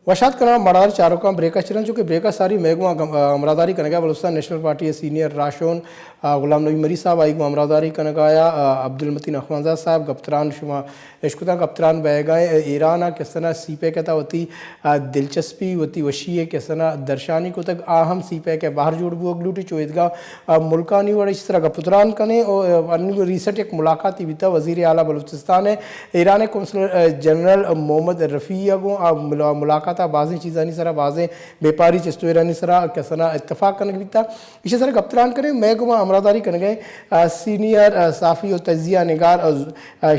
वशात करना मरादारी चारों का ब्रेका चिरन चुके ब्रेका सारी मेगमा अमरादारी कनगा बलुस्तान नेशनल पार्टी सीनियर राशोन गुलाम नबी मरी साहब आई अमरादारी कनगाया अब्दुल मतीन अखवानजा साहब गप्तरान शुमा इश्कुता गप्तरान बहगाए ईरान किस तरह सीपे कहता वती दिलचस्पी वती वशी है किस तरह दर्शानी को तक आहम सीपे के बाहर जुड़ बुगलूटी चोदगा मुल्कानी और इस तरह गप्तरान कने और अन्य रिसेंट एक मुलाकात बीता वजीर आला बलूचिस्तान है Iran consul general Mohammad Rafi अगो मुलाकात बाज़ी चीज़ानी सरा बाज़े व्यापारी चस्तुरानी सरा कसना इत्तफाक कन बीता इसी तरह गप्तरान करें मैं गुमा अमरादारी कन गए सीनियर साफ़ी और तजिया निगार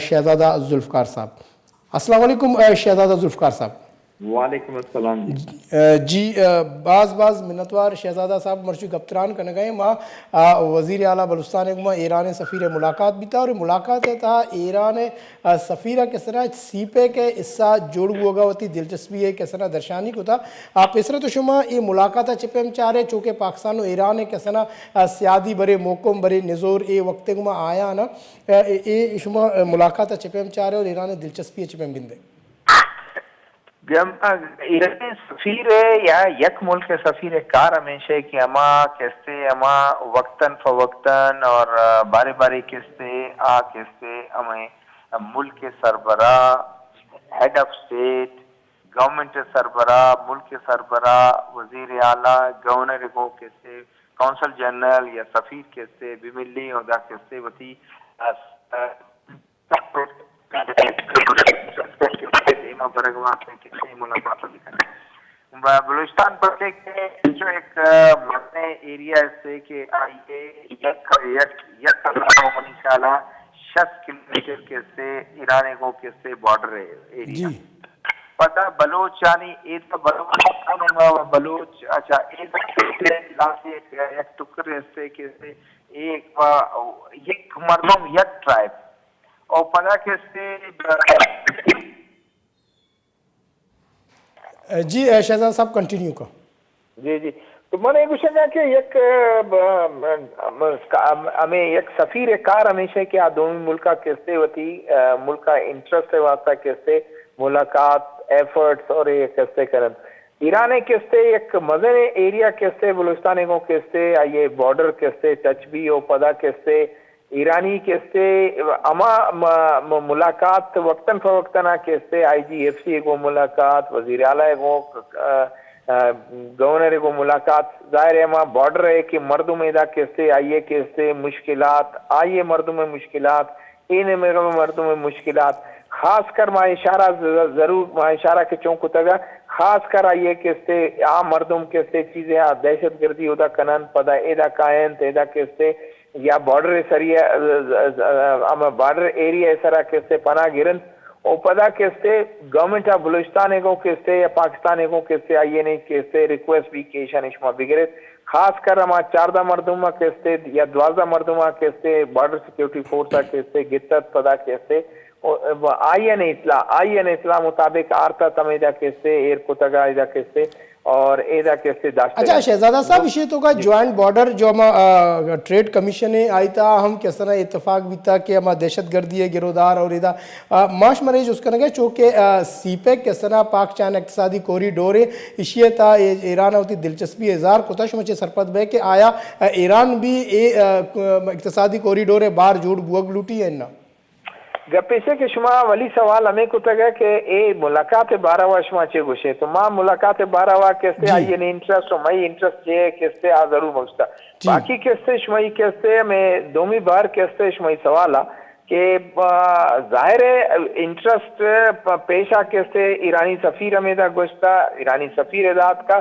शहजादा जुल्फ़कार साहब। अस्सलाम वालेकुम शहजादा जुल्फ़कार साहब। वालेकुम अस्सलाम जी बाज़ मिन्नतवार शहजादा साहब मर्ची गप्तरान कन गए माँ वज़ीर आला बलूचिस्तान गुमा ईरान सफ़ीर मुलाकात भी था और मुलाकात था ईरान सफ़ीरा किस तरह सीपे के इस्सा जोड़ होगा होती दिलचस्पी है किस तरह दर्शानी को था आप इस तरह तो शुमा ये मुलाकात चिपम चारे चूँकि पाकिस्तान और ईरान किस तरह सियादी बरे मौकों बरे निज़ोर ए वक्त गुमा आया ना ये शुमा मुलाकात चिपम चारे और ईरान दिलचस्पी चिपम गिंदे ईरान सफीर या यक मुल्क के सफीर कार हमेशा कि अमा किस्ते अमा वक्तन फवक्तन और बारी बारी किस्ते किस्ते हमें मुल्क के सरबरा हेड ऑफ स्टेट गवर्नमेंट के सरबरा मुल्क के सरबरा वजीर आला गवर्नर को किस्ते कौंसल जनरल या सफीर किस्ते बिमिली और दा किस्ते वती बलूचिस्तान पर जो एक मरने एरिया से कि ये इंशाल्लाह 60 किलोमीटर के से ईरान को किससे बॉर्डर एरिया पता बलोचानी एक बलोच अच्छा एक टुकड़े से किसे एक मर्दों एक ट्राइब और पता किससे जी शहजाद साहब कंटिन्यू का जी जी तो मैंने पूछा कि एक हमें एक सफीर कार हमेशा कि दोनों मुल्क का किस्से होती मुल्क का इंटरेस्ट है वास्ता किस्से मुलाकात एफर्ट्स और ये किस्से करन ईरान किस्से एक मजन एरिया किस्से बलूचिस्तान को किस्से ये बॉर्डर किस्से टच भी हो पदा किस्से ईरानी किस्से अमा मुलाकात वक्तन फवक्तना किस्से IGFC को मुलाकात वजीर आला को गवर्नर को मुलाकात जाहिर है अमा बॉर्डर है कि मर्दों में दा किस्से आइए किस्से मुश्किलात आइए मर्दों में मुश्किलात इन मर्दों में मुश्किलात खास कर माँ इशारा जरूर माँ इशारा के चौंक तगा खास कर आइए किस्से आ मर्दों किस्से चीजें दहशत गर्दी उदा कनन पदा एदा कायन तेदा किस्से या बॉर्डर सरिया बॉर्डर एरिया सरा किस्से पना गिरन और पदा किस्से गवर्नमेंट ऑफ बलूचिस्तान को किस्से या पाकिस्तान को किस्से आइए नहीं किस्से रिक्वेस्ट भी केशन इश्मा बिगरे खास कर हम 14 मरदुमा किस्से या 12 मरदुमा किस्से बॉर्डर सिक्योरिटी फोर्स किस्से गित्तत पदा किस्से आईएन इस्ला मुताबिक आरता तमेदा किस्से एयर कोतगा इदा किस्से और एदा किस्से अच्छा शहजादा साहब इसे तो का ज्वाइंट बॉर्डर जो हम ट्रेड कमीशन है आई था हम किस तरह इत्तेफाक भी था कि हम दहशत गर्दी है गिरोदार और इदा माश मरीज उसका नगे चूँकि सीपेक किस तरह पाक चान इक्तसादी कॉरिडोर है इसे था ईरान होती दिलचस्पी इज़हार कोताश मुझे सरपत बे कि आया ईरान भी इक्तसादी कॉरिडोर है बाहर जोड़ बुअग लूटी है ना गपेशे के शुमा वली सवाल हमें को तगा कि ए मुलाकात 12वां शुमा चे गुशे तो मां मुलाकात 12वां कैसे आई ने इंटरेस्ट और मई इंटरेस्ट जे कैसे आ जरूर मौजूदा बाकी कैसे शुमाई कैसे मैं दोमी बार कैसे शुमाई सवाला कि जाहिर है इंटरेस्ट पेशा कैसे ईरानी सफीर में दा गोश्ता ईरानी सफीर दात का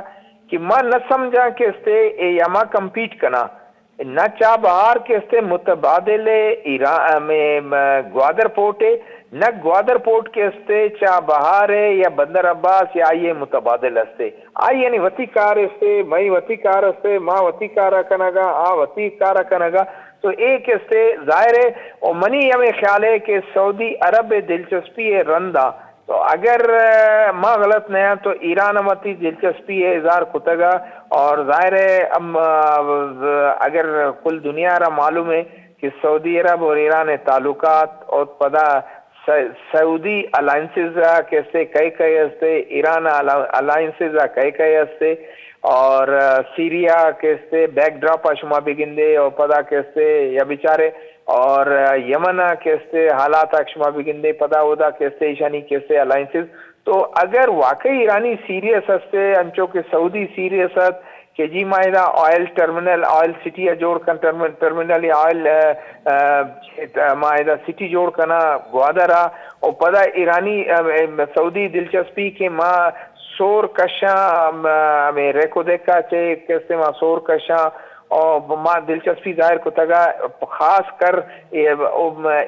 कि मां न समझा कैसे ए यमा कंपीट करना न चा बाहर के मुतबादले ईरान में ग्वादर पोर्ट है न ग्वादर पोर्ट के चा बाहर है या बंदर अब्बास या ये मुतबादल हस्ते आई यानी वती कार हस्ते मई वती कार हस्ते माँ वती कार कनगा आ वती कार कनगा तो एक इससे जाहिर है और मनी हमें ख्याल है कि सऊदी अरब दिलचस्पी है रंदा तो अगर माँ गलत नया तो ईरान अमती दिलचस्पी है इजार कुतगा और जाहिर है अगर कुल दुनिया रा मालूम है कि सऊदी अरब और ईरान ताल्लुकात और पदा सऊदी अलायंसेस कैसे कई कई हस्ते ईरान अलायंसेस कई कई हस्ते और सीरिया कैसे बैकड्रॉप शुमा बिगिंदे और पदा कैसे या बेचारे और यमन कैसे हालात शुमा बिगिंदे पदा उदा कैसे ईशानी कैसे अलायंसेस तो अगर वाकई ईरानी सीरियस हस्ते अंचो के सऊदी सीरियस हत के जी मायदा ऑयल टर्मिनल ऑयल सिटी जोड़ कर टर्मिनल या ऑयल मायदा सिटी जोड़ करना ग्वादरा और पदा ईरानी सऊदी दिलचस्पी के माँ शोर कशा में रेको देखा चे कैसे माँ शोर कशा और माँ दिलचस्पी जाहिर को तगा खास कर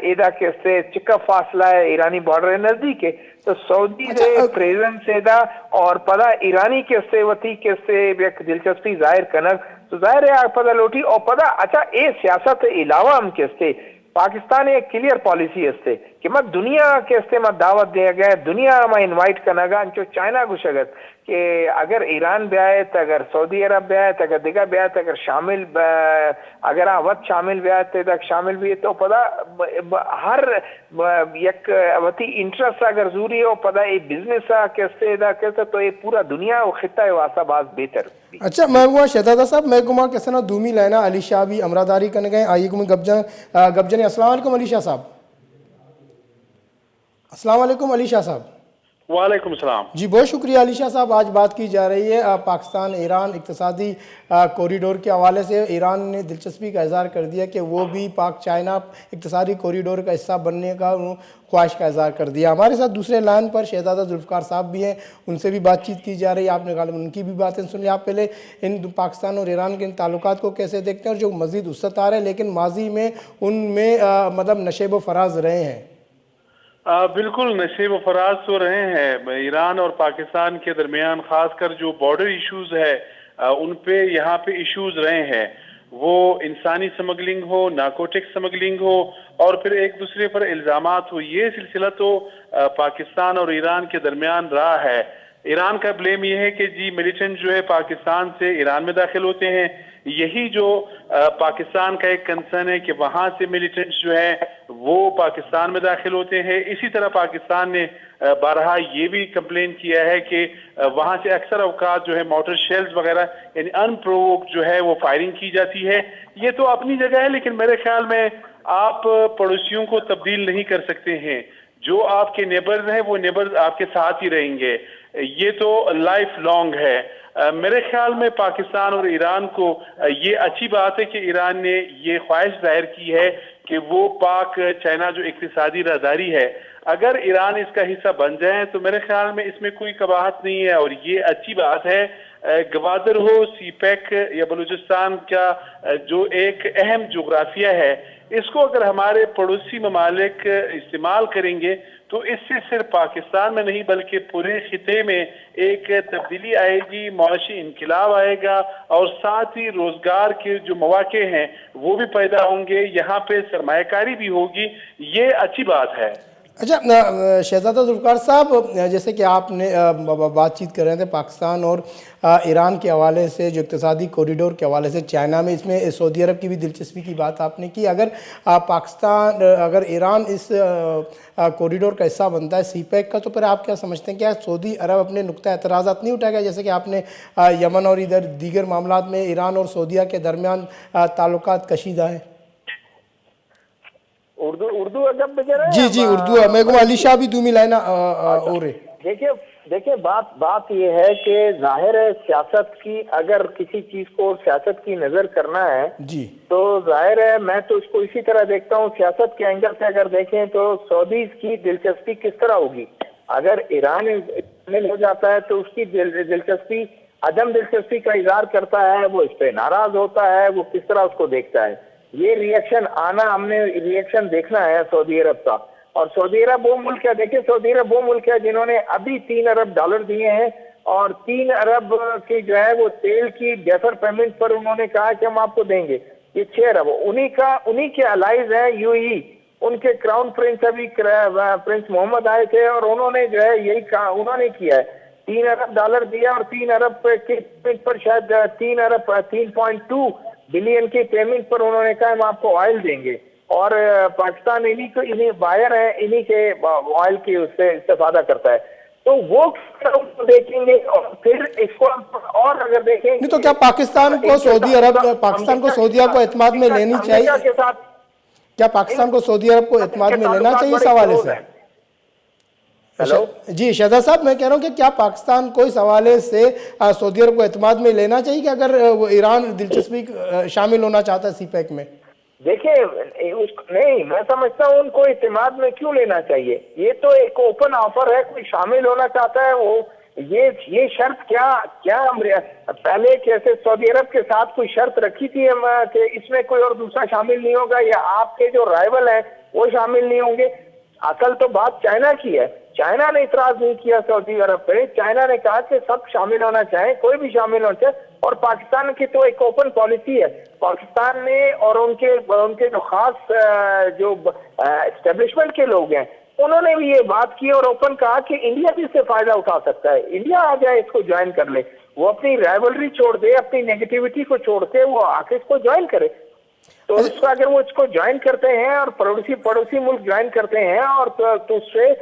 एदा कैसे चिका फासला है ईरानी बॉर्डर नजदीक है तो सऊदी से प्रेजेंस से दा और पता ईरानी कैसे वती कैसे एक दिलचस्पी जाहिर कनक तो जाहिर है पता लोटी और पता अच्छा ये सियासत अलावा हम कैसे पाकिस्तान एक क्लियर पॉलिसी हस्ते कि मत दुनिया के हस्ते मत दावत दिया गया दुनिया में इनवाइट करना गा जो चाइना को शगत कि अगर ईरान ब्याह तो अगर सऊदी अरब ब्याह तो अगर दिगा ब्याह तो अगर शामिल अगर आवत शामिल ब्याह तक शामिल भी है तो पता हर एक वती इंटरेस्ट अगर जरूरी हो पता ये बिजनेस कैसे कैसे तो ये पूरा दुनिया और खिता है वासा बात बेहतर अच्छा महबूबा शहजादा साहब मैं गुमा कैसे ना धूमी लाना अली शाह भी अमरादारी करने गए आइए गुमी गबजन अस्सलाम वालेकुम अली शाह साहब अस्सलाम वालेकुम अली शाह साहब वालेकुम सलाम जी बहुत शुक्रिया अली शाह साहब आज बात की जा रही है पाकिस्तान ईरान इक्तसादी कॉरिडोर के हवाले से ईरान ने दिलचस्पी का इजहार कर दिया कि वो भी पाक चाइना इक्तसादी कॉरिडोर का हिस्सा बनने का ख्वाहिश का इजहार कर दिया हमारे साथ दूसरे लाइन पर शहजादा जुल्फ़िकार साहब भी हैं उनसे भी बातचीत की जा रही है आपने गालिब उनकी भी बातें सुन ली आप पहले इन पाकिस्तान और ईरान के इन ताल्लुकात को कैसे देखते हैं और जो मज़ीद वसअत आ रहे हैं लेकिन माजी में उनमें मतलब नशेब व फराज रहे हैं बिल्कुल नशेब फराज तो रहे हैं ईरान और पाकिस्तान के दरमियान खासकर जो बॉर्डर इश्यूज है उन पे यहाँ पे इश्यूज रहे हैं वो इंसानी स्मगलिंग हो नारकोटिक स्मगलिंग हो और फिर एक दूसरे पर इल्जामात हो ये सिलसिला तो पाकिस्तान और ईरान के दरमियान रहा है ईरान का ब्लेम ये है कि जी मिलिटेंट जो है पाकिस्तान से ईरान में दाखिल होते हैं यही जो पाकिस्तान का एक कंसर्न है कि वहां से मिलिटेंट्स जो है वो पाकिस्तान में दाखिल होते हैं इसी तरह पाकिस्तान ने बारहा ये भी कंप्लेन किया है कि वहां से अक्सर अवकात जो है मोटर शेल्स वगैरह यानी अनप्रोवोक्ड जो है वो फायरिंग की जाती है ये तो अपनी जगह है लेकिन मेरे ख्याल में आप पड़ोसियों को तब्दील नहीं कर सकते हैं जो आपके नेबर्स हैं वो नेबर्स आपके साथ ही रहेंगे ये तो लाइफ लॉन्ग है मेरे ख्याल में पाकिस्तान और ईरान को ये अच्छी बात है कि ईरान ने ये ख्वाहिश जाहिर की है कि वो पाक चाइना जो इक्तिसादी राहदारी है अगर ईरान इसका हिस्सा बन जाए तो मेरे ख्याल में इसमें कोई कबाहत नहीं है और ये अच्छी बात है गवादर हो सीपैक या बलूचिस्तान का जो एक अहम जोग्राफिया है इसको अगर हमारे पड़ोसी ममालिक इस्तेमाल करेंगे तो इससे सिर्फ पाकिस्तान में नहीं बल्कि पूरे खिते में एक तब्दीली आएगी माशी इनकलाब आएगा और साथ ही रोजगार के जो मौके हैं वो भी पैदा होंगे यहाँ पे सरमायाकारी भी होगी ये अच्छी बात है अच्छा शहजादा जुल्फ़िकार साहब जैसे कि आपने बातचीत कर रहे थे पाकिस्तान और ईरान के हवाले से जो इक़्तिसादी कॉरिडोर के हवाले से चाइना में इसमें सऊदी अरब की भी दिलचस्पी की बात आपने की अगर पाकिस्तान अगर ईरान इस कॉरिडोर का हिस्सा बनता है सीपैक का तो फिर आप क्या समझते हैं क्या सऊदी अरब अपने नुक्ता एतराज़ात नहीं उठाएगा जैसे कि आपने यमन और इधर दीगर मामलात में ईरान और सऊदीया के दरमियान ताल्लुकात कशीदा है उर्दू अजब जी जी उर्दू मैं को अली शाह भी दूमी लाइना और देखिए बात ये है कि जाहिर है सियासत की अगर किसी चीज को सियासत की नजर करना है जी तो जाहिर है मैं तो इसको इसी तरह देखता हूँ सियासत के एंगल से अगर देखें तो सऊदी की दिलचस्पी किस तरह होगी अगर ईरान शामिल हो जाता है तो उसकी दिलचस्पी अदम दिलचस्पी का इजहार करता है वो इस पर नाराज होता है वो किस तरह उसको देखता है ये रिएक्शन आना हमने रिएक्शन देखना है सऊदी अरब का और सऊदी अरब वो मुल्क है देखिए सऊदी अरब वो मुल्क है जिन्होंने अभी $3 अरब दिए हैं और 3 अरब की जो है वो तेल की डेफर पेमेंट पर उन्होंने कहा कि हम आपको देंगे ये 6 अरब उन्हीं के अलाइज है यूएई उनके क्राउन प्रिंस अभी प्रिंस मोहम्मद आए थे और उन्होंने जो है यही कहा, उन्होंने किया है, $3 अरब दिया और 3 अरब के पेमेंट पर शायद 3.2 बिलियन की पेमेंट पर उन्होंने कहा हम आपको ऑयल देंगे और पाकिस्तान इन्हीं बायर है, इन्हीं के ऑयल की उससे इस्तेफादा करता है। तो वो देखेंगे और फिर इसको और अगर देखेंगे नहीं तो क्या पाकिस्तान को सऊदी अरब को एतमाद में लेनी चाहिए, के साथ क्या पाकिस्तान को सऊदी अरब को एतमाद में लेना चाहिए इस हवाले से? हेलो जी शहजाद साहब, मैं कह रहा हूँ कि क्या पाकिस्तान को इस हवाले से सऊदी अरब को एतमाद में लेना चाहिए कि अगर वो ईरान दिलचस्पी शामिल होना चाहता है सीपैक में? देखिए नहीं, मैं समझता हूँ उनको इत्तेमाद में क्यों लेना चाहिए, ये तो एक ओपन ऑफर है, कोई शामिल होना चाहता है वो ये शर्त क्या पहले कैसे सऊदी अरब के साथ कोई शर्त रखी थी कि इसमें कोई और दूसरा शामिल नहीं होगा या आपके जो राइवल है वो शामिल नहीं होंगे? असल तो बात चाइना की है, चाइना ने इतराज नहीं किया सऊदी अरब पे, चाइना ने कहा कि सब शामिल होना चाहे, कोई भी शामिल होना चाहे, और पाकिस्तान की तो एक ओपन पॉलिसी है। पाकिस्तान ने और उनके जो खास जो एस्टेब्लिशमेंट के लोग हैं उन्होंने भी ये बात की और ओपन कहा कि इंडिया भी इससे फायदा उठा सकता है, इंडिया आ जाए इसको ज्वाइन कर ले, वो अपनी राइवलरी छोड़ दे, अपनी नेगेटिविटी को छोड़ के वो आके इसको ज्वाइन करे। तो इसको अगर वो इसको ज्वाइन करते हैं और पड़ोसी मुल्क ज्वाइन करते हैं और तो उससे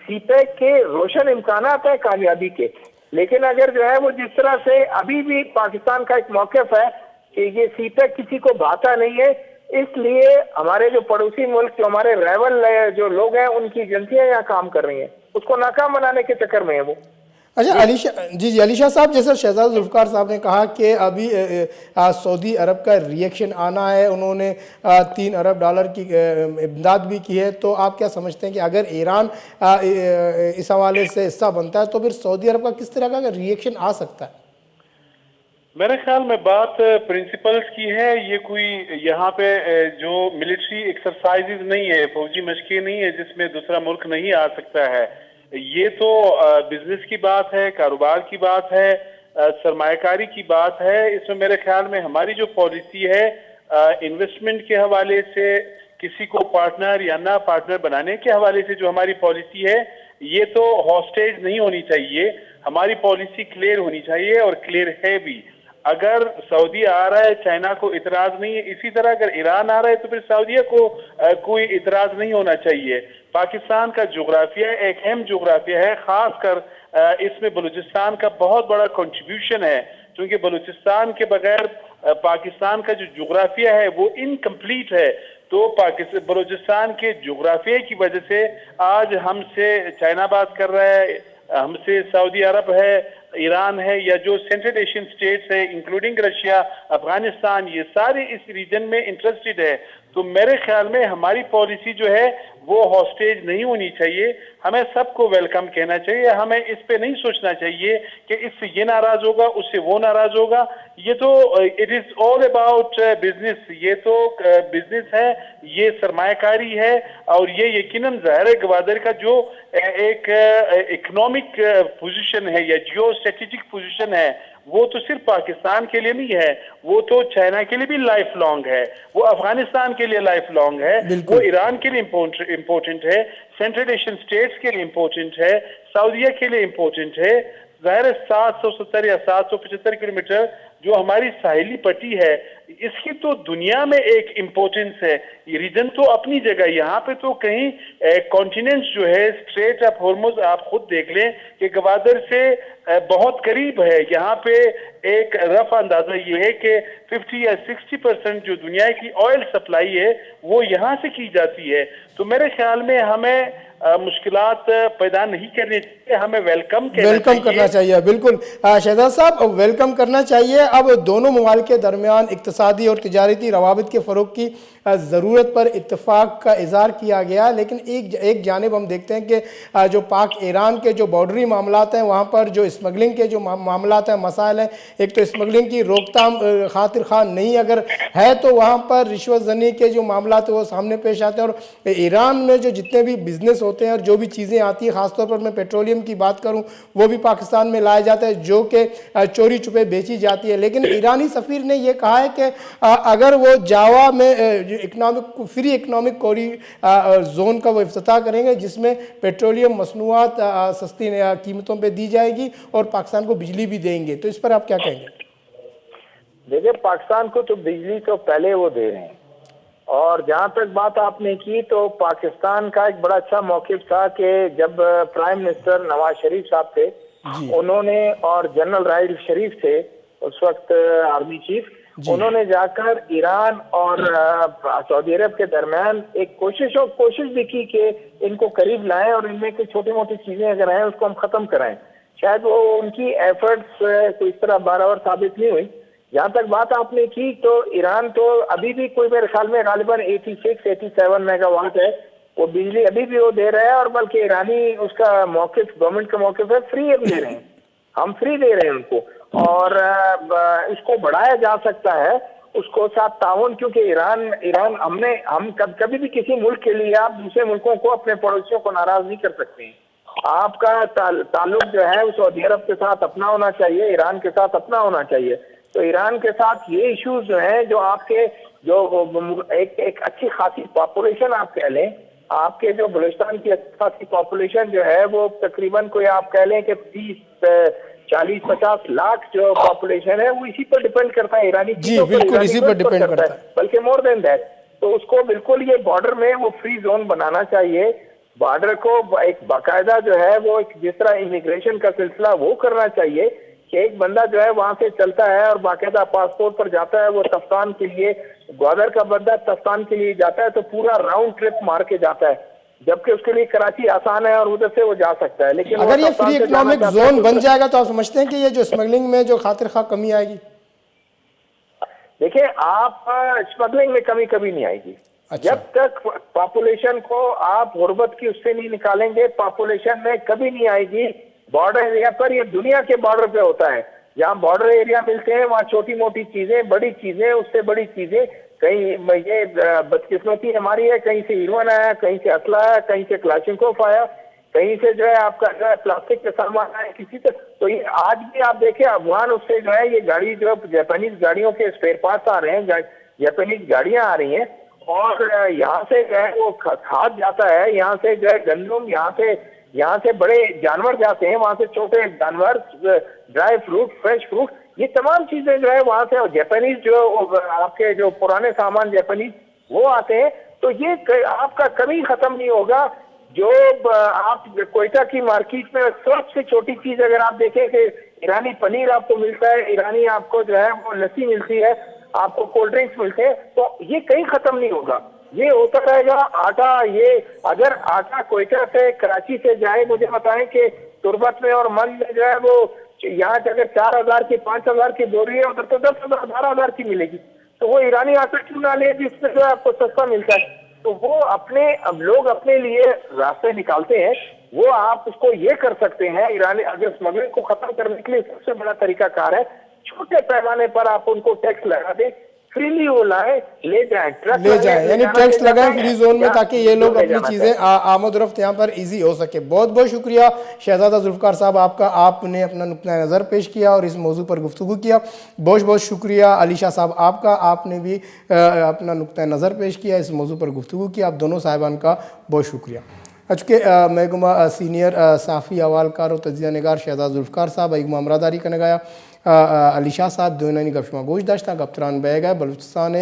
सीपैक के रोशन इम्कानात है कामयाबी के। लेकिन अगर जो है वो जिस तरह से अभी भी पाकिस्तान का एक मौक़िफ़ है कि ये सीपैक किसी को भाता नहीं है, इसलिए हमारे जो पड़ोसी मुल्क, जो हमारे राइवल जो लोग हैं, उनकी एजेंसियां यहाँ काम कर रही हैं, उसको नाकाम बनाने के चक्कर में है वो। अच्छा अली शाह साहब, जैसे शहजाद जुल्फ़िकार साहब ने कहा कि अभी सऊदी अरब का रिएक्शन आना है, उन्होंने $3 अरब की इमदाद भी की है, तो आप क्या समझते हैं कि अगर ईरान इस हवाले से हिस्सा बनता है तो फिर सऊदी अरब का किस तरह का रिएक्शन आ सकता है? मेरे ख्याल में बात प्रिंसिपल्स की है, ये कोई यहाँ पे जो मिलिट्री एक्सरसाइजेज नहीं है, फौजी मशक़ें नहीं है जिसमें दूसरा मुल्क नहीं आ सकता है। ये तो बिजनेस की बात है, कारोबार की बात है, सरमायाकारी की बात है। इसमें मेरे ख्याल में हमारी जो पॉलिसी है इन्वेस्टमेंट के हवाले से, किसी को पार्टनर या ना पार्टनर बनाने के हवाले से जो हमारी पॉलिसी है, ये तो हॉस्टेज नहीं होनी चाहिए। हमारी पॉलिसी क्लियर होनी चाहिए और क्लियर है भी। अगर सऊदी आ रहा है, चाइना को इतराज नहीं है, इसी तरह अगर ईरान आ रहा है तो फिर सऊदीया को कोई इतराज नहीं होना चाहिए। पाकिस्तान का जोग्राफिया एक अहम जोग्राफिया है, खासकर इसमें बलूचिस्तान का बहुत बड़ा कंट्रीब्यूशन है, क्योंकि बलूचिस्तान के बगैर पाकिस्तान का जो जोग्राफिया है वो इनकम्प्लीट है। तो पाकिस्तान बलूचिस्तान के जोग्राफिया की वजह से आज हमसे चाइना बात कर रहा है, हमसे सऊदी अरब है, ईरान है, या जो सेंट्रल एशियन स्टेट्स है इंक्लूडिंग रशिया, अफगानिस्तान, ये सारे इस रीजन में इंटरेस्टेड है। तो मेरे ख्याल में हमारी पॉलिसी जो है वो हॉस्टेज नहीं होनी चाहिए, हमें सबको वेलकम कहना चाहिए। हमें इस पे नहीं सोचना चाहिए कि इससे ये नाराज होगा, उससे वो नाराज होगा। ये तो it is all about business, ये तो बिजनेस है, ये सरमायाकारी है, और ये यकीनन ज़ाहिर है गवादर का जो एक इकोनॉमिक पोजीशन है या जियो स्ट्रेटेजिक पोजीशन है, वो तो सिर्फ पाकिस्तान के लिए नहीं है, वो तो चाइना के लिए भी लाइफ लॉन्ग है, वो अफगानिस्तान के लिए लाइफ लॉन्ग है, वो ईरान के लिए इम्पोर्टेंट है, सेंट्रल एशियन स्टेट्स के लिए इम्पोर्टेंट है, सऊदीया के लिए इम्पोर्टेंट है। ज़ाहिर है 770 या 775 किलोमीटर जो हमारी साहिली पट्टी है, इसकी तो दुनिया में एक इम्पोर्टेंस है। ये रीजन तो अपनी जगह, यहाँ पे तो कहीं कॉन्टिनेंट्स जो है, स्ट्रेट ऑफ हॉर्मुज आप खुद देख लें कि गवादर से बहुत करीब है। यहाँ पे एक रफ अंदाजा ये है कि 50 या 60% जो दुनिया की ऑयल सप्लाई है वो यहाँ से की जाती है। तो मेरे ख्याल में हमें मुश्किलात पैदा नहीं करनी चाहिए, हमें वेलकम करना चाहिए। बिल्कुल शहजाद साहब, वेलकम करना चाहिए। अब दोनों ममालिक के दरमियान इक्तिसादी और तिजारती रवाबित के फ़रोग़ की ज़रूरत पर इत्तफ़ाक़ का इज़हार किया गया, लेकिन एक जानिब हम देखते हैं कि जो पाक ईरान के जो बॉर्डरी मामलात हैं, वहाँ पर जो स्मगलिंग के जो मामलात हैं, मसाइल हैं, एक तो स्मगलिंग की रोकथाम खातिर खान नहीं अगर है तो वहाँ पर रिश्वत ज़नी के जो मामलात हैं वो सामने पेश आते हैं। और ईरान में जो जितने भी बिज़नेस होते हैं और जो भी चीज़ें आती हैं, ख़ासतौर पर मैं पेट्रोलियम की बात करूँ, वो भी पाकिस्तान में लाया जाता है, जो कि चोरी छुपे बेची जाती है। लेकिन ईरानी सफ़ीर ने यह कहा है कि अगर वो जावा में फ्री इकनॉमिक जोन का वो इफ्तिताह करेंगे जिसमें पेट्रोलियम मसनूआत सस्ती कीमतों पे दी जाएगी और पाकिस्तान को बिजली भी देंगे, तो इस पर आप क्या कहेंगे? देखिए, पाकिस्तान को तो बिजली तो पहले वो दे रहे हैं, और जहां तक बात आपने की तो पाकिस्तान का एक बड़ा अच्छा मौक़िफ़ था कि जब प्राइम मिनिस्टर नवाज शरीफ साहब थे उन्होंने, और जनरल राइड शरीफ थे उस वक्त आर्मी चीफ, उन्होंने जाकर ईरान और सऊदी अरब के दरमियान एक कोशिश भी की कि इनको करीब लाएं और इनमें कुछ छोटी मोटी चीजें अगर हैं उसको हम खत्म कराएं। शायद वो उनकी एफर्ट्स कोई इस तरह बराबर साबित नहीं हुई। जहां तक बात आपने की तो ईरान तो अभी भी कोई मेरे ख्याल में गालिबन 86-87 मेगावाट है, वो बिजली अभी भी वो दे रहा है, और बल्कि ईरानी उसका मौक़िफ़, गवर्नमेंट का मौक़िफ़ है फ्री हम दे रहे हैं, हम फ्री दे रहे हैं उनको, और इसको बढ़ाया जा सकता है उसको साथ ताउन, क्योंकि हम कभी भी किसी मुल्क के लिए आप दूसरे मुल्कों को, अपने पड़ोसियों को नाराज नहीं कर सकते हैं। आपका ताल्लुक जो है वो सऊदी अरब के साथ अपना होना चाहिए, ईरान के साथ अपना होना चाहिए। तो ईरान के साथ ये इश्यूज जो हैं, जो आपके जो एक अच्छी खासी पॉपुलेशन आप कह लें, आपके जो बलूचिस्तान की अच्छी खासी पॉपुलेशन जो है वो तकरीबन कोई आप कह लें कि 30-40-50 लाख जो पॉपुलेशन है वो इसी पर डिपेंड करता है, ईरानी चीजों पर, बिल्कुल इसी पर डिपेंड करता है, बल्कि मोर देन दैट। तो उसको बिल्कुल ये बॉर्डर में वो फ्री जोन बनाना चाहिए, बॉर्डर को एक बाकायदा जो है वो जिस तरह इमिग्रेशन का सिलसिला वो करना चाहिए कि एक बंदा जो है वहां से चलता है और बाकायदा पासपोर्ट पर जाता है, वो तफ्तान के लिए, ग्वादर का बंदा तफ्तान के लिए जाता है तो पूरा राउंड ट्रिप मार के जाता है, जबकि उसके लिए कराची आसान है और उधर से वो जा सकता है। लेकिन अगर ये फ्री इकोनॉमिक जोन बन जाएगा तो आप समझते हैं कि ये जो स्मगलिंग में जो खातिर खा कमी आएगी? देखिए, आप स्मगलिंग में कमी कभी नहीं आएगी। अच्छा। जब तक पॉपुलेशन को आप गुर्बत की उससे नहीं निकालेंगे, पॉपुलेशन में कभी नहीं आएगी। बॉर्डर एरिया पर, ये दुनिया के बॉर्डर पे होता है, जहाँ बॉर्डर एरिया मिलते हैं वहाँ छोटी मोटी चीजें, बड़ी चीजें, उससे बड़ी चीजें, कहीं ये बदकिस्मती हमारी है, कहीं से हीरोइन आया, कहीं से असला आया, कहीं से क्लाशनिकोव आया, कहीं से जो है आपका जो है प्लास्टिक के सामान आया किसी तरह। तो ये आज भी आप देखें अफगान उससे जो है ये गाड़ी जो जापानीज गाड़ियों के स्पेयर पार्ट्स आ रहे हैं, जापानीज गाड़ियां आ रही हैं, और यहाँ से जो है वो खाद जाता है, यहाँ से जो है गंदम, यहाँ से बड़े जानवर जाते हैं, वहां से छोटे जानवर, ड्राई फ्रूट, फ्रेश फ्रूट, ये तमाम चीजें जो है वहां से, जापानीज जो आपके जो पुराने सामान जापानीज वो आते हैं। तो ये आपका कभी खत्म नहीं होगा। जो आप कोयटा की मार्केट में सबसे छोटी चीज अगर आप देखें कि ईरानी पनीर आपको मिलता है, ईरानी आपको जो है वो लस्सी मिलती है, आपको कोल्ड ड्रिंक्स मिलते हैं, तो ये कहीं खत्म नहीं होगा, ये होता रहेगा। आटा, ये अगर आटा कोयटा से कराची से जाए, मुझे बताएं कि तुर्बत में और मन में जो है वो यहाँ से अगर 4000 की 5000 की बोरी है, उधर तो 10,000 12,000 की मिलेगी, तो वो ईरानी आटा क्यों ना ले जिससे जो आपको सस्ता मिलता है। तो वो अब लोग अपने लिए रास्ते निकालते हैं, वो आप उसको ये कर सकते हैं। ईरानी अगर स्मगलिंग को खत्म करने के लिए सबसे बड़ा तरीकाकार है, छोटे पैमाने पर आप उनको टैक्स लगा दें, फ्रीली वो लाए ले जाए, यानी टैक्स लगाएं फ्री जोन में, ताकि ये लोग अपनी चीजें आमद रफ्त यहाँ पर इजी हो सके। बहुत बहुत शुक्रिया शहजादा जुल्फकार साहब आपका, आपने अपना नुक्ता नज़र पेश किया और इस मौजू पर गुफ्तगू किया। बहुत बहुत शुक्रिया अलीशा साहब आपका, आपने भी अपना नुक्ता नज़र पेश किया, इस मौजू पर गुफ्तगू किया। आप दोनों साहिबान का बहुत शुक्रिया। चूँकि महकुमा सीनियर साफ़ी अवालकार और तजिया निगार शहजादा जुल्फकार साहब एक मामरादारी का नगाया अलीशा साहब दोनानी गपशमा गोश दाश्ता गप्तरान बैग है बलूचिस्तान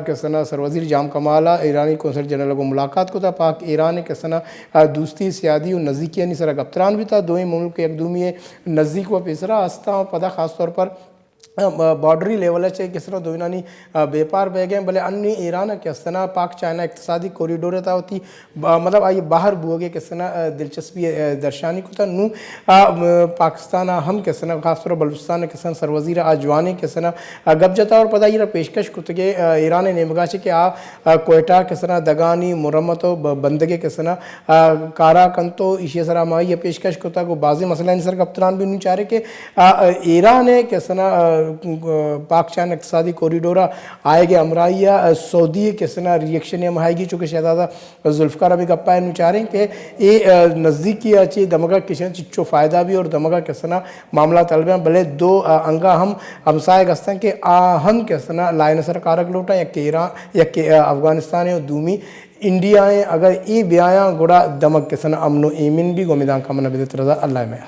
के सना सरवजीर जाम कमाला ईरानी कौंसल जनरल को मुलाकात को था पाक ईरान के सना दोस्ती सियादी और नज़दीकी निसरा गप्तरान भी था। दोई मुल्क के एकदूमी नज़दीक व पेसरा हस्ता पदा ख़ास तौर पर बॉर्डरी लेवल से किस तरह दोनानी व्यापार बह गए भले अन्य ईरान के सना पाक चाइना इक्तसादी कॉरिडोर था होती मतलब आइए बाहर बुओगे किस तरह दिलचस्पी दर्शानी को था नू पाकिस्तान हम किस तरह खासतौर बलूचिस्तान के सन सरवजीर आजवाने के सना गप जता और पता ये पेशकश कुतगे ईरान नेमगाशे के कोयटा के सना दगानी मुरम्मतो बंदगे के सना कारा कंतो इशे सरा माई पेशकश कुता को बाजी मसला सर गप्तरान भी नहीं चाह रहे कि ईरान के सना पाक चान इक़्तिसादी कॉरिडोर आएगी अमराइया सऊदी किसना रिएक्शन हम आएगी चूँकि शहजादा जुल्फ़िकार अभी गप्पा है चाह रहे हैं कि ये नज़दीकी अच्छी दमगा किशन चिच्चो फ़ायदा भी और दमगा किसना मामला तलब हैं भले दो अंगा हम हमसाए गस्तें कि हम किसना लाइन सरकार लोटा या कि ईरान या कि अफ़गानिस्तान है दूमी इंडिया है अगर ये ब्याया गुड़ा दमक किसना अमनो एमिन भी गोमिदान का मन बिदत रजा अल्लाह में